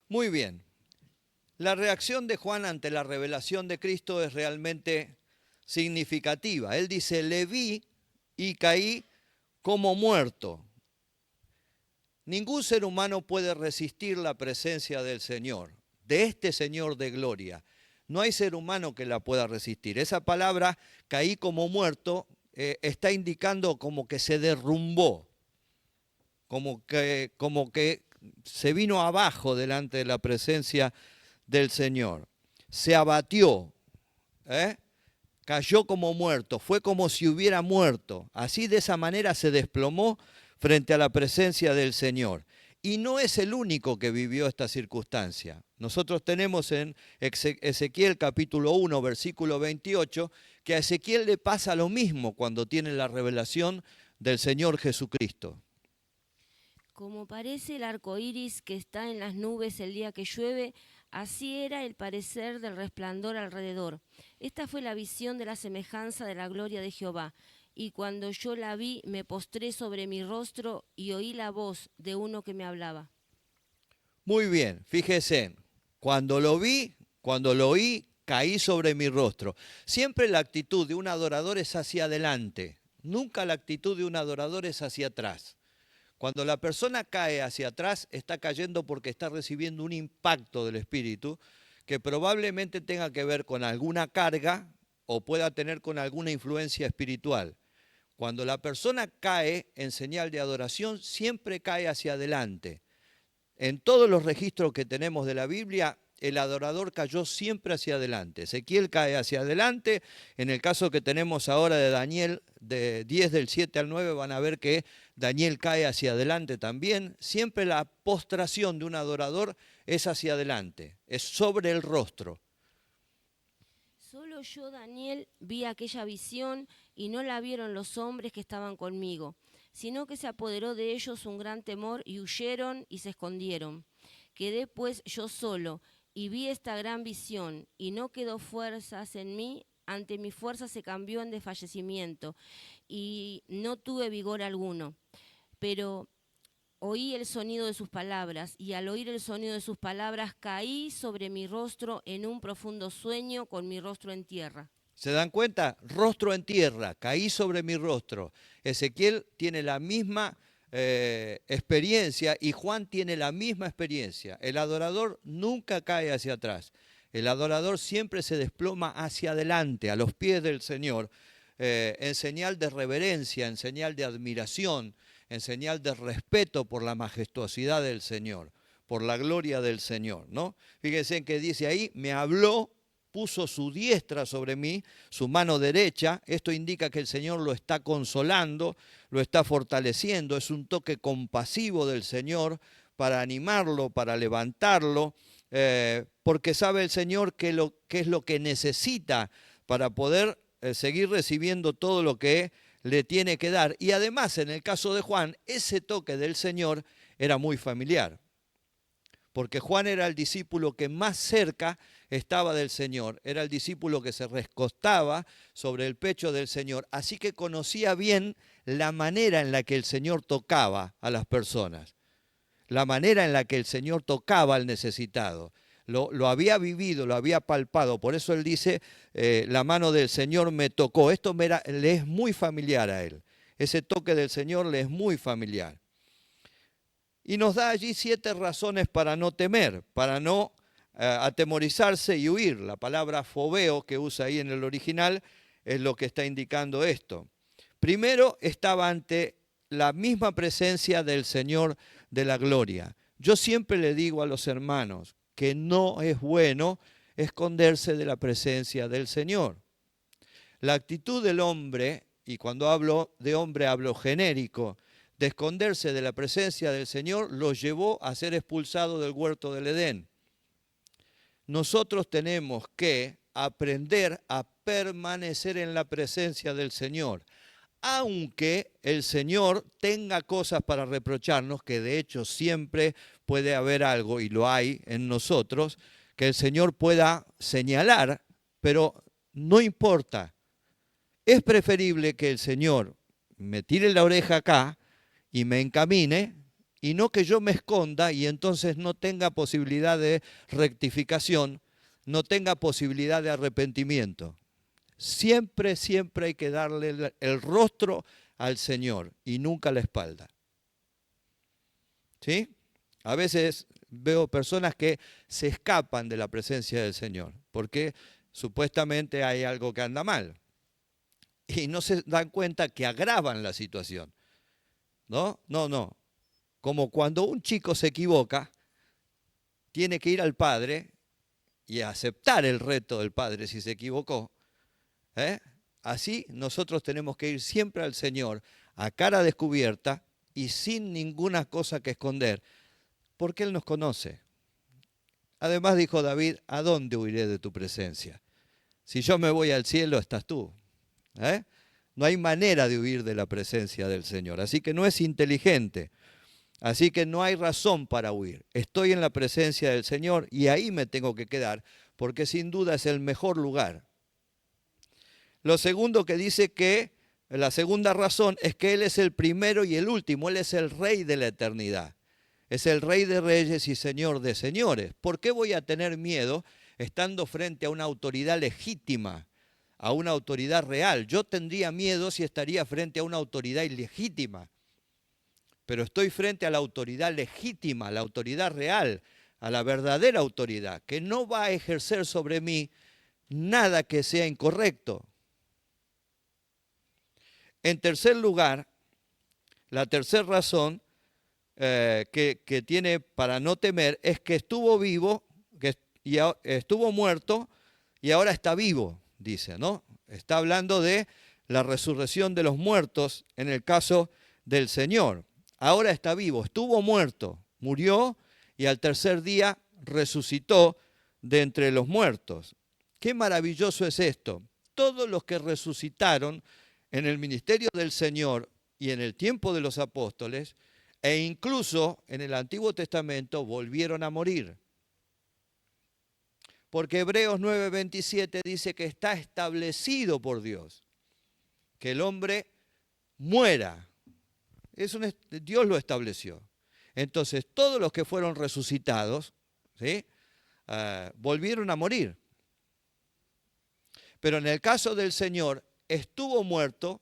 Muy bien. La reacción de Juan ante la revelación de Cristo es realmente significativa. Él dice, le vi y caí como muerto. Ningún ser humano puede resistir la presencia del Señor, de este Señor de gloria. No hay ser humano que la pueda resistir. Esa palabra, caí como muerto, está indicando como que se derrumbó, como que se vino abajo delante de la presencia del Señor. Se abatió, ¿eh? Cayó como muerto, fue como si hubiera muerto. Así de esa manera se desplomó frente a la presencia del Señor. Y no es el único que vivió esta circunstancia. Nosotros tenemos en Ezequiel capítulo 1, versículo 28, que a Ezequiel le pasa lo mismo cuando tiene la revelación del Señor Jesucristo. Como parece el arco iris que está en las nubes el día que llueve, así era el parecer del resplandor alrededor. Esta fue la visión de la semejanza de la gloria de Jehová. Y cuando yo la vi, me postré sobre mi rostro y oí la voz de uno que me hablaba. Muy bien, fíjese, cuando lo vi, cuando lo oí, caí sobre mi rostro. Siempre la actitud de un adorador es hacia adelante, nunca la actitud de un adorador es hacia atrás. Cuando la persona cae hacia atrás, está cayendo porque está recibiendo un impacto del Espíritu que probablemente tenga que ver con alguna carga o pueda tener con alguna influencia espiritual. Cuando la persona cae en señal de adoración, siempre cae hacia adelante. En todos los registros que tenemos de la Biblia, el adorador cayó siempre hacia adelante. Ezequiel cae hacia adelante. En el caso que tenemos ahora de Daniel, de 10 del 7 al 9, van a ver que Daniel cae hacia adelante también. Siempre la postración de un adorador es hacia adelante, es sobre el rostro. Solo yo, Daniel, vi aquella visión y no la vieron los hombres que estaban conmigo, sino que se apoderó de ellos un gran temor y huyeron y se escondieron. Quedé pues yo solo y vi esta gran visión y no quedó fuerzas en mí, ante mi fuerza se cambió en desfallecimiento y no tuve vigor alguno. Pero oí el sonido de sus palabras, y al oír el sonido de sus palabras caí sobre mi rostro en un profundo sueño con mi rostro en tierra. ¿Se dan cuenta? Rostro en tierra, caí sobre mi rostro. Ezequiel tiene la misma experiencia y Juan tiene la misma experiencia. El adorador nunca cae hacia atrás. El adorador siempre se desploma hacia adelante, a los pies del Señor, en señal de reverencia, en señal de admiración, en señal de respeto por la majestuosidad del Señor, por la gloria del Señor, ¿no? Fíjense que dice ahí, me habló, puso su diestra sobre mí, su mano derecha. Esto indica que el Señor lo está consolando, lo está fortaleciendo. Es un toque compasivo del Señor para animarlo, para levantarlo, porque sabe el Señor qué es lo que necesita para poder seguir recibiendo todo lo que le tiene que dar. Y además, en el caso de Juan, ese toque del Señor era muy familiar, porque Juan era el discípulo que más cerca estaba del Señor, era el discípulo que se recostaba sobre el pecho del Señor, así que conocía bien la manera en la que el Señor tocaba a las personas, la manera en la que el Señor tocaba al necesitado. Lo había vivido, lo había palpado, por eso él dice, la mano del Señor me tocó. Esto le es muy familiar a él, ese toque del Señor le es muy familiar. Y nos da allí 7 razones para no temer, para no atemorizarse y huir. La palabra fobeo que usa ahí en el original es lo que está indicando esto. Primero, estaba ante la misma presencia del Señor de la gloria. Yo siempre le digo a los hermanos que no es bueno esconderse de la presencia del Señor. La actitud del hombre, y cuando hablo de hombre hablo genérico, de esconderse de la presencia del Señor, lo llevó a ser expulsado del huerto del Edén. Nosotros tenemos que aprender a permanecer en la presencia del Señor, aunque el Señor tenga cosas para reprocharnos, que de hecho siempre puede haber algo, y lo hay en nosotros, que el Señor pueda señalar, pero no importa. Es preferible que el Señor me tire la oreja acá y me encamine y no que yo me esconda y entonces no tenga posibilidad de rectificación, no tenga posibilidad de arrepentimiento. Siempre, siempre hay que darle el rostro al Señor y nunca la espalda. ¿Sí? A veces veo personas que se escapan de la presencia del Señor porque supuestamente hay algo que anda mal y no se dan cuenta que agravan la situación. ¿No? No. Como cuando un chico se equivoca, tiene que ir al padre y aceptar el reto del padre si se equivocó. Así nosotros tenemos que ir siempre al Señor a cara descubierta y sin ninguna cosa que esconder, porque Él nos conoce. Además dijo David, ¿a dónde huiré de tu presencia? Si yo me voy al cielo, estás tú. No hay manera de huir de la presencia del Señor, así que no es inteligente. Así que no hay razón para huir. Estoy en la presencia del Señor y ahí me tengo que quedar, porque sin duda es el mejor lugar. Lo segundo que dice que, la segunda razón es que Él es el primero y el último, Él es el Rey de la eternidad. Es el Rey de reyes y Señor de señores. ¿Por qué voy a tener miedo estando frente a una autoridad legítima, a una autoridad real? Yo tendría miedo si estaría frente a una autoridad ilegítima. Pero estoy frente a la autoridad legítima, a la autoridad real, a la verdadera autoridad, que no va a ejercer sobre mí nada que sea incorrecto. En tercer lugar, la tercera razón que tiene para no temer es que estuvo vivo, estuvo muerto y ahora está vivo, dice, ¿no? Está hablando de la resurrección de los muertos en el caso del Señor. Ahora está vivo, estuvo muerto, murió y al tercer día resucitó de entre los muertos. Qué maravilloso es esto. Todos los que resucitaron en el ministerio del Señor y en el tiempo de los apóstoles, e incluso en el Antiguo Testamento, volvieron a morir. Porque Hebreos 9:27 dice que está establecido por Dios que el hombre muera. Dios lo estableció. Entonces, todos los que fueron resucitados, ¿sí? Volvieron a morir. Pero en el caso del Señor, estuvo muerto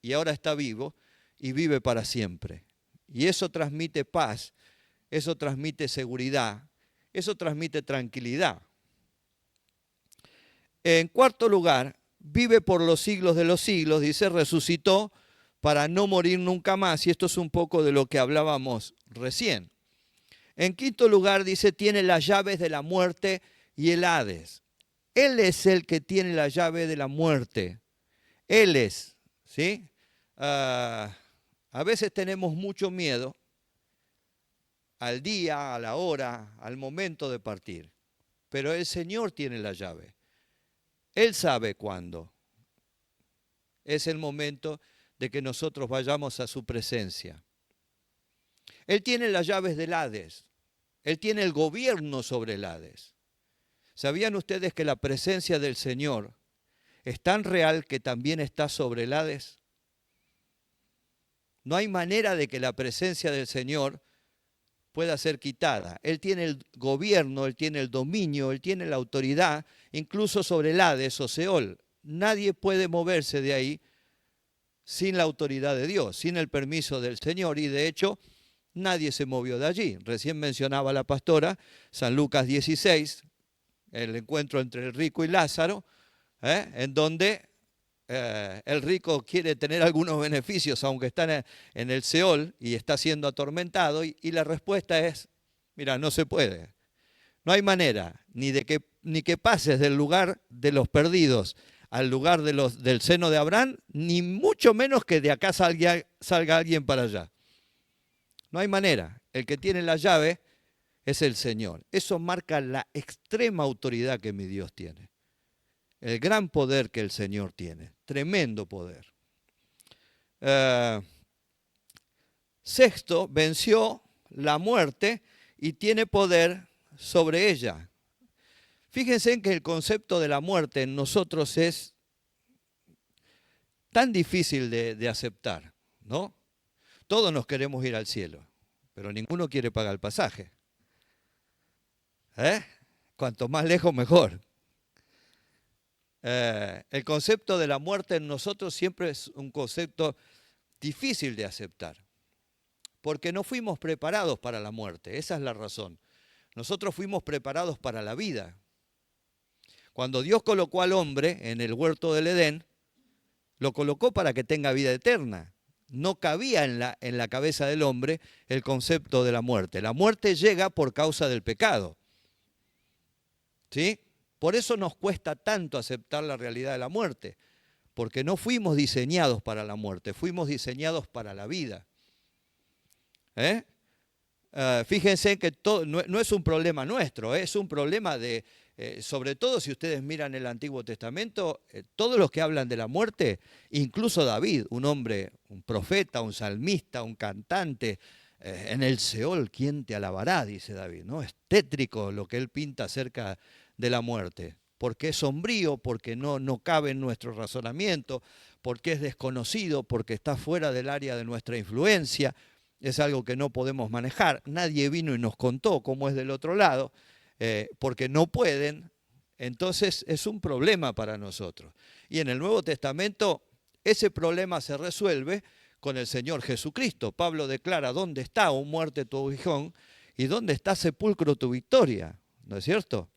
y ahora está vivo y vive para siempre. Y eso transmite paz, eso transmite seguridad, eso transmite tranquilidad. En cuarto lugar, vive por los siglos de los siglos, dice, resucitó para no morir nunca más. Y esto es un poco de lo que hablábamos recién. En quinto lugar, dice, tiene las llaves de la muerte y el Hades. Él es el que tiene la llave de la muerte. Él es, ¿sí? A veces tenemos mucho miedo al día, a la hora, al momento de partir. Pero el Señor tiene la llave. Él sabe cuándo. Es el momento de que nosotros vayamos a su presencia. Él tiene las llaves del Hades. Él tiene el gobierno sobre el Hades. ¿Sabían ustedes que la presencia del Señor es tan real que también está sobre el Hades? No hay manera de que la presencia del Señor pueda ser quitada. Él tiene el gobierno, Él tiene el dominio, Él tiene la autoridad, incluso sobre el Hades o Seol. Nadie puede moverse de ahí sin la autoridad de Dios, sin el permiso del Señor. Y de hecho, nadie se movió de allí. Recién mencionaba la pastora San Lucas 16, el encuentro entre el rico y Lázaro, en donde el rico quiere tener algunos beneficios, aunque está en el Seol y está siendo atormentado, y la respuesta es, mira, no se puede. No hay manera ni que pases del lugar de los perdidos al lugar del seno de Abraham, ni mucho menos que de acá salga alguien para allá. No hay manera. El que tiene la llave es el Señor. Eso marca la extrema autoridad que mi Dios tiene. El gran poder que el Señor tiene. Tremendo poder. Sexto, venció la muerte y tiene poder sobre ella. Fíjense en que el concepto de la muerte en nosotros es tan difícil de aceptar, ¿no? Todos nos queremos ir al cielo. pero ninguno quiere pagar el pasaje. Cuanto más lejos, mejor. El concepto de la muerte en nosotros siempre es un concepto difícil de aceptar, porque no fuimos preparados para la muerte, esa es la razón. Nosotros fuimos preparados para la vida. Cuando Dios colocó al hombre en el huerto del Edén, lo colocó para que tenga vida eterna. No cabía en la cabeza del hombre el concepto de la muerte. La muerte llega por causa del pecado. ¿Sí? Por eso nos cuesta tanto aceptar la realidad de la muerte, porque no fuimos diseñados para la muerte, fuimos diseñados para la vida. Fíjense que no es un problema nuestro, es un problema de, sobre todo si ustedes miran el Antiguo Testamento, todos los que hablan de la muerte, incluso David, un hombre, un profeta, un salmista, un cantante, en el Seol, ¿quién te alabará?, dice David, ¿no? Es tétrico lo que él pinta acerca de la muerte, porque es sombrío, porque no cabe en nuestro razonamiento, porque es desconocido, porque está fuera del área de nuestra influencia. Es algo que no podemos manejar. Nadie vino y nos contó cómo es del otro lado, porque no pueden. Entonces es un problema para nosotros. Y en el Nuevo Testamento ese problema se resuelve con el Señor Jesucristo. Pablo declara: ¿dónde está, oh muerte, tu aguijón? ¿Y dónde está, sepulcro, tu victoria? ¿No es cierto?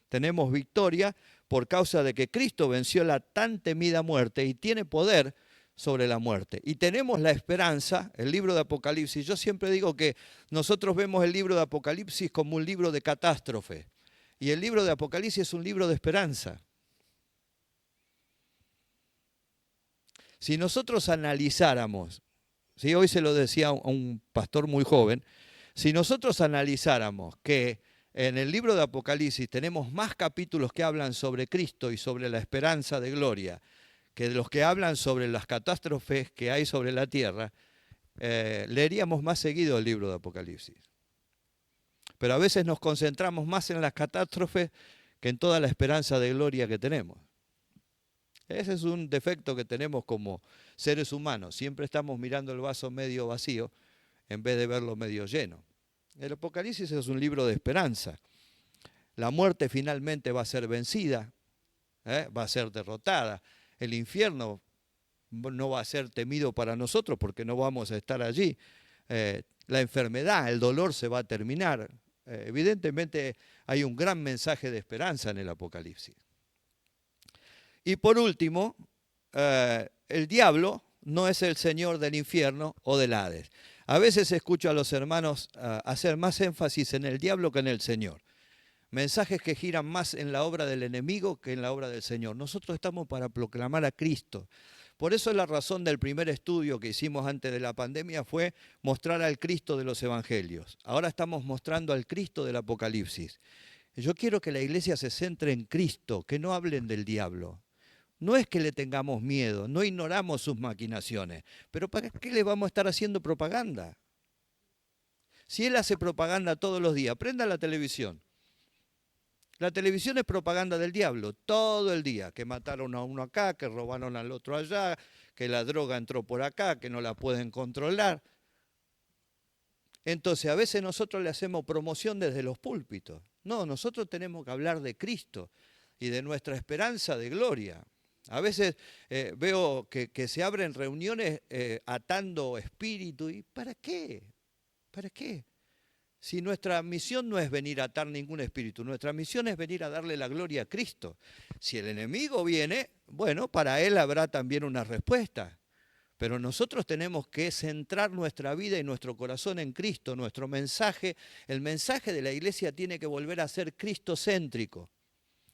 Tenemos victoria por causa de que Cristo venció la tan temida muerte y tiene poder sobre la muerte. Y tenemos la esperanza, el libro de Apocalipsis. Yo siempre digo que nosotros vemos el libro de Apocalipsis como un libro de catástrofe. Y el libro de Apocalipsis es un libro de esperanza. Si nosotros analizáramos, ¿sí? Hoy se lo decía a un pastor muy joven, si nosotros analizáramos que en el libro de Apocalipsis tenemos más capítulos que hablan sobre Cristo y sobre la esperanza de gloria, que de los que hablan sobre las catástrofes que hay sobre la tierra, leeríamos más seguido el libro de Apocalipsis. Pero a veces nos concentramos más en las catástrofes que en toda la esperanza de gloria que tenemos. Ese es un defecto que tenemos como seres humanos. Siempre estamos mirando el vaso medio vacío en vez de verlo medio lleno. El Apocalipsis es un libro de esperanza. La muerte finalmente va a ser vencida, va a ser derrotada. El infierno no va a ser temido para nosotros porque no vamos a estar allí. La enfermedad, el dolor se va a terminar. Evidentemente hay un gran mensaje de esperanza en el Apocalipsis. Y por último, el diablo no es el señor del infierno o del Hades. A veces escucho a los hermanos hacer más énfasis en el diablo que en el Señor. Mensajes que giran más en la obra del enemigo que en la obra del Señor. Nosotros estamos para proclamar a Cristo. Por eso la razón del primer estudio que hicimos antes de la pandemia fue mostrar al Cristo de los evangelios. Ahora estamos mostrando al Cristo del Apocalipsis. Yo quiero que la iglesia se centre en Cristo, que no hablen del diablo. No es que le tengamos miedo, no ignoramos sus maquinaciones, pero ¿para qué le vamos a estar haciendo propaganda? Si él hace propaganda todos los días, prenda la televisión. La televisión es propaganda del diablo, todo el día, que mataron a uno acá, que robaron al otro allá, que la droga entró por acá, que no la pueden controlar. Entonces a veces nosotros le hacemos promoción desde los púlpitos. No, nosotros tenemos que hablar de Cristo y de nuestra esperanza de gloria. A veces veo que se abren reuniones atando espíritu. ¿Y para qué? ¿Para qué? Si nuestra misión no es venir a atar ningún espíritu, nuestra misión es venir a darle la gloria a Cristo. Si el enemigo viene, bueno, para él habrá también una respuesta. Pero nosotros tenemos que centrar nuestra vida y nuestro corazón en Cristo. Nuestro mensaje, el mensaje de la iglesia tiene que volver a ser cristocéntrico.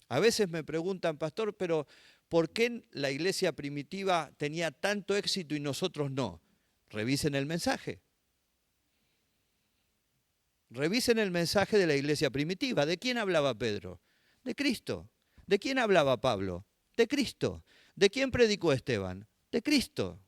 A veces me preguntan, pastor, pero ¿por qué la iglesia primitiva tenía tanto éxito y nosotros no? Revisen el mensaje. Revisen el mensaje de la iglesia primitiva. ¿De quién hablaba Pedro? De Cristo. ¿De quién hablaba Pablo? De Cristo. ¿De quién predicó Esteban? De Cristo.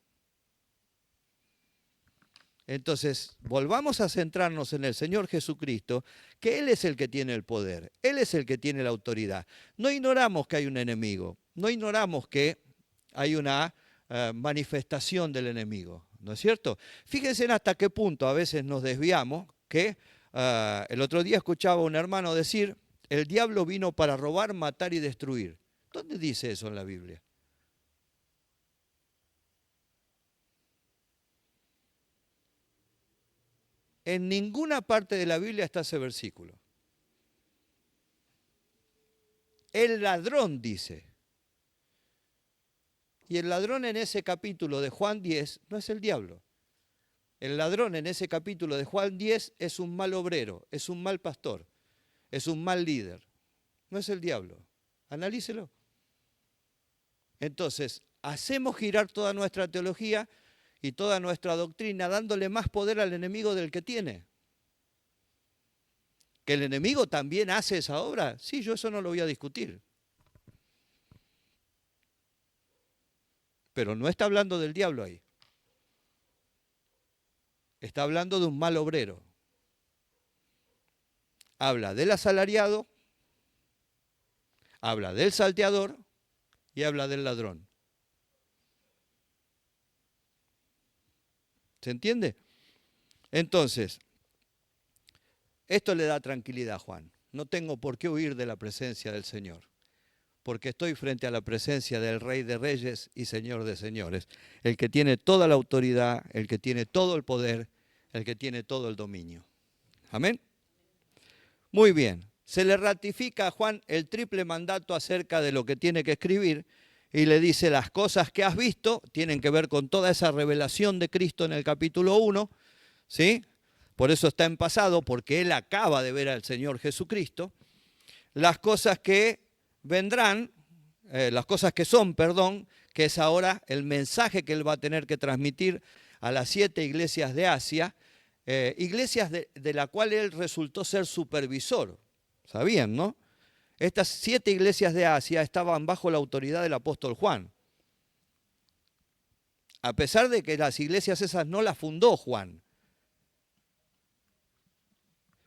Entonces, volvamos a centrarnos en el Señor Jesucristo, que Él es el que tiene el poder, Él es el que tiene la autoridad. No ignoramos que hay un enemigo, no ignoramos que hay una manifestación del enemigo. ¿no es cierto? Fíjense en hasta qué punto a veces nos desviamos, que el otro día escuchaba a un hermano decir, el diablo vino para robar, matar y destruir. ¿Dónde dice eso en la Biblia? En ninguna parte de la Biblia está ese versículo. El ladrón dice. Y el ladrón en ese capítulo de Juan 10 no es el diablo. El ladrón en ese capítulo de Juan 10 es un mal obrero, es un mal pastor, es un mal líder. No es el diablo. Analícelo. Entonces, hacemos girar toda nuestra teología y toda nuestra doctrina dándole más poder al enemigo del que tiene. ¿Que el enemigo también hace esa obra? Sí, yo eso no lo voy a discutir. Pero no está hablando del diablo ahí. Está hablando de un mal obrero. Habla del asalariado, habla del salteador y habla del ladrón. ¿Se entiende? Entonces, esto le da tranquilidad a Juan. No tengo por qué huir de la presencia del Señor, porque estoy frente a la presencia del Rey de Reyes y Señor de Señores, el que tiene toda la autoridad, el que tiene todo el poder, el que tiene todo el dominio. Amén. Muy bien. Se le ratifica a Juan el triple mandato acerca de lo que tiene que escribir y le dice las cosas que has visto tienen que ver con toda esa revelación de Cristo en el capítulo 1, ¿sí? Por eso está en pasado, porque él acaba de ver al Señor Jesucristo. Las cosas que vendrán, las cosas que son, perdón, que es ahora el mensaje que él va a tener que transmitir a las 7 iglesias de Asia, iglesias de la cual él resultó ser supervisor. ¿Sabían, no? Estas 7 iglesias de Asia estaban bajo la autoridad del apóstol Juan. A pesar de que las iglesias esas no las fundó Juan.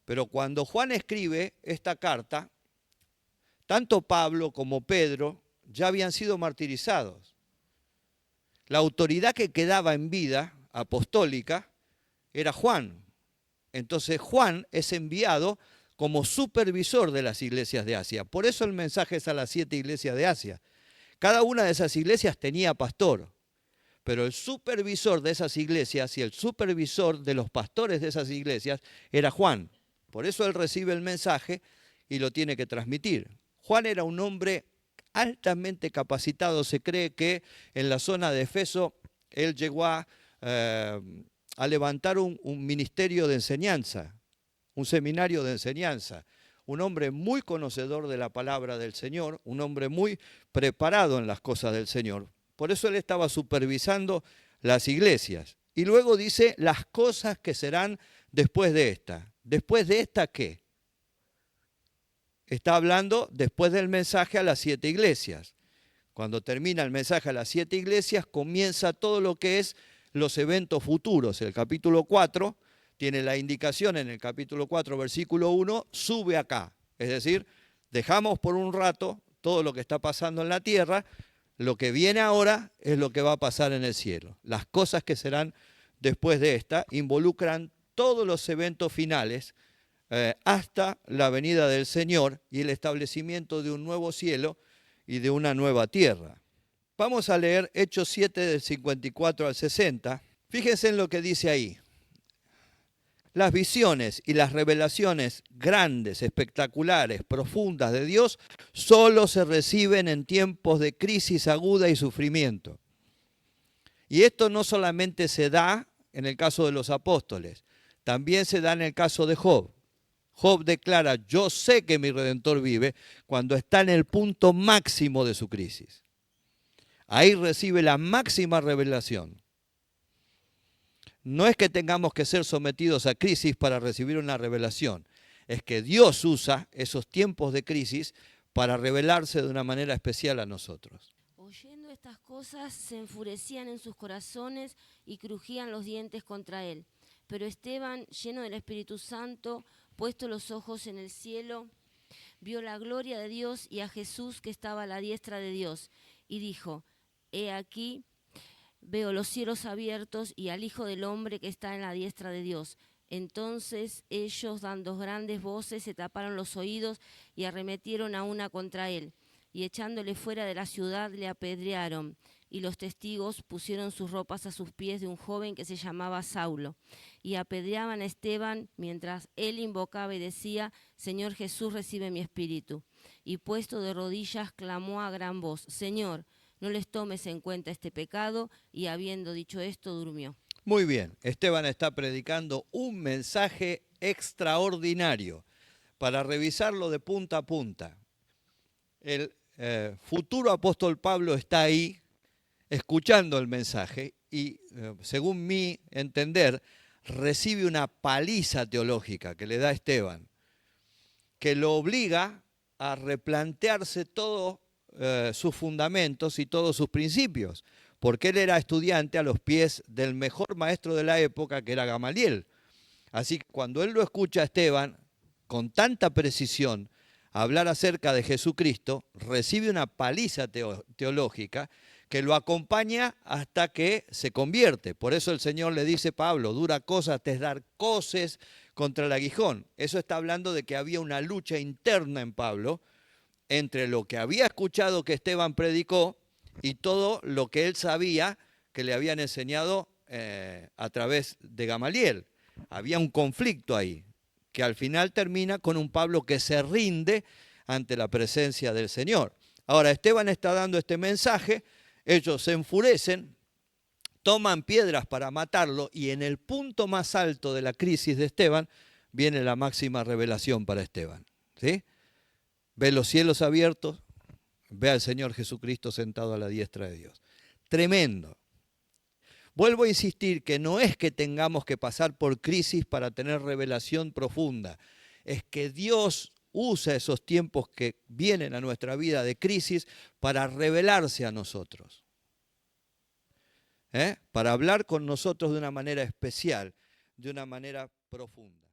Pero cuando Juan escribe esta carta, tanto Pablo como Pedro ya habían sido martirizados. La autoridad que quedaba en vida apostólica era Juan. Entonces Juan es enviado como supervisor de las iglesias de Asia. Por eso el mensaje es a las 7 iglesias de Asia. Cada una de esas iglesias tenía pastor, pero el supervisor de esas iglesias y el supervisor de los pastores de esas iglesias era Juan. Por eso él recibe el mensaje y lo tiene que transmitir. Juan era un hombre altamente capacitado. Se cree que en la zona de Efeso él llegó a levantar un ministerio de enseñanza, un seminario de enseñanza. Un hombre muy conocedor de la palabra del Señor, un hombre muy preparado en las cosas del Señor. Por eso él estaba supervisando las iglesias. Y luego dice las cosas que serán después de esta. ¿Después de esta qué? Está hablando después del mensaje a las 7 iglesias. Cuando termina el mensaje a las 7 iglesias, comienza todo lo que es los eventos futuros. El capítulo 4 tiene la indicación en el capítulo 4, versículo 1, sube acá. Es decir, dejamos por un rato todo lo que está pasando en la tierra, lo que viene ahora es lo que va a pasar en el cielo. Las cosas que serán después de esta involucran todos los eventos finales hasta la venida del Señor y el establecimiento de un nuevo cielo y de una nueva tierra. Vamos a leer Hechos 7 del 54 al 60. Fíjense en lo que dice ahí. Las visiones y las revelaciones grandes, espectaculares, profundas de Dios solo se reciben en tiempos de crisis aguda y sufrimiento. Y esto no solamente se da en el caso de los apóstoles, también se da en el caso de Job. Job declara, yo sé que mi Redentor vive, cuando está en el punto máximo de su crisis. Ahí recibe la máxima revelación. No es que tengamos que ser sometidos a crisis para recibir una revelación, es que Dios usa esos tiempos de crisis para revelarse de una manera especial a nosotros. Oyendo estas cosas, se enfurecían en sus corazones y crujían los dientes contra él. Pero Esteban, lleno del Espíritu Santo, puesto los ojos en el cielo, vio la gloria de Dios y a Jesús que estaba a la diestra de Dios, y dijo, he aquí, veo los cielos abiertos y al Hijo del Hombre que está en la diestra de Dios. Entonces ellos, dando grandes voces, se taparon los oídos y arremetieron a una contra él. Y echándole fuera de la ciudad le apedrearon. Y los testigos pusieron sus ropas a sus pies de un joven que se llamaba Saulo. Y apedreaban a Esteban mientras él invocaba y decía: Señor Jesús, recibe mi espíritu. Y puesto de rodillas clamó a gran voz: Señor, no les tomes en cuenta este pecado. Y habiendo dicho esto, durmió. Muy bien, Esteban está predicando un mensaje extraordinario para revisarlo de punta a punta. El futuro apóstol Pablo está ahí escuchando el mensaje y, según mi entender, recibe una paliza teológica que le da Esteban, que lo obliga a replantearse todos sus fundamentos y todos sus principios, porque él era estudiante a los pies del mejor maestro de la época, que era Gamaliel. Así que cuando él lo escucha a Esteban, con tanta precisión, hablar acerca de Jesucristo, recibe una paliza teológica que lo acompaña hasta que se convierte. Por eso el Señor le dice: Pablo, dura cosa te es dar coces contra el aguijón. Eso está hablando de que había una lucha interna en Pablo entre lo que había escuchado que Esteban predicó y todo lo que él sabía que le habían enseñado a través de Gamaliel. Había un conflicto ahí, que al final termina con un Pablo que se rinde ante la presencia del Señor. Ahora, Esteban está dando este mensaje, ellos se enfurecen, toman piedras para matarlo, y en el punto más alto de la crisis de Esteban viene la máxima revelación para Esteban, ¿sí? Ve los cielos abiertos, ve al Señor Jesucristo sentado a la diestra de Dios. Tremendo. Vuelvo a insistir que no es que tengamos que pasar por crisis para tener revelación profunda, es que Dios usa esos tiempos que vienen a nuestra vida de crisis para revelarse a nosotros, para hablar con nosotros de una manera especial, de una manera profunda.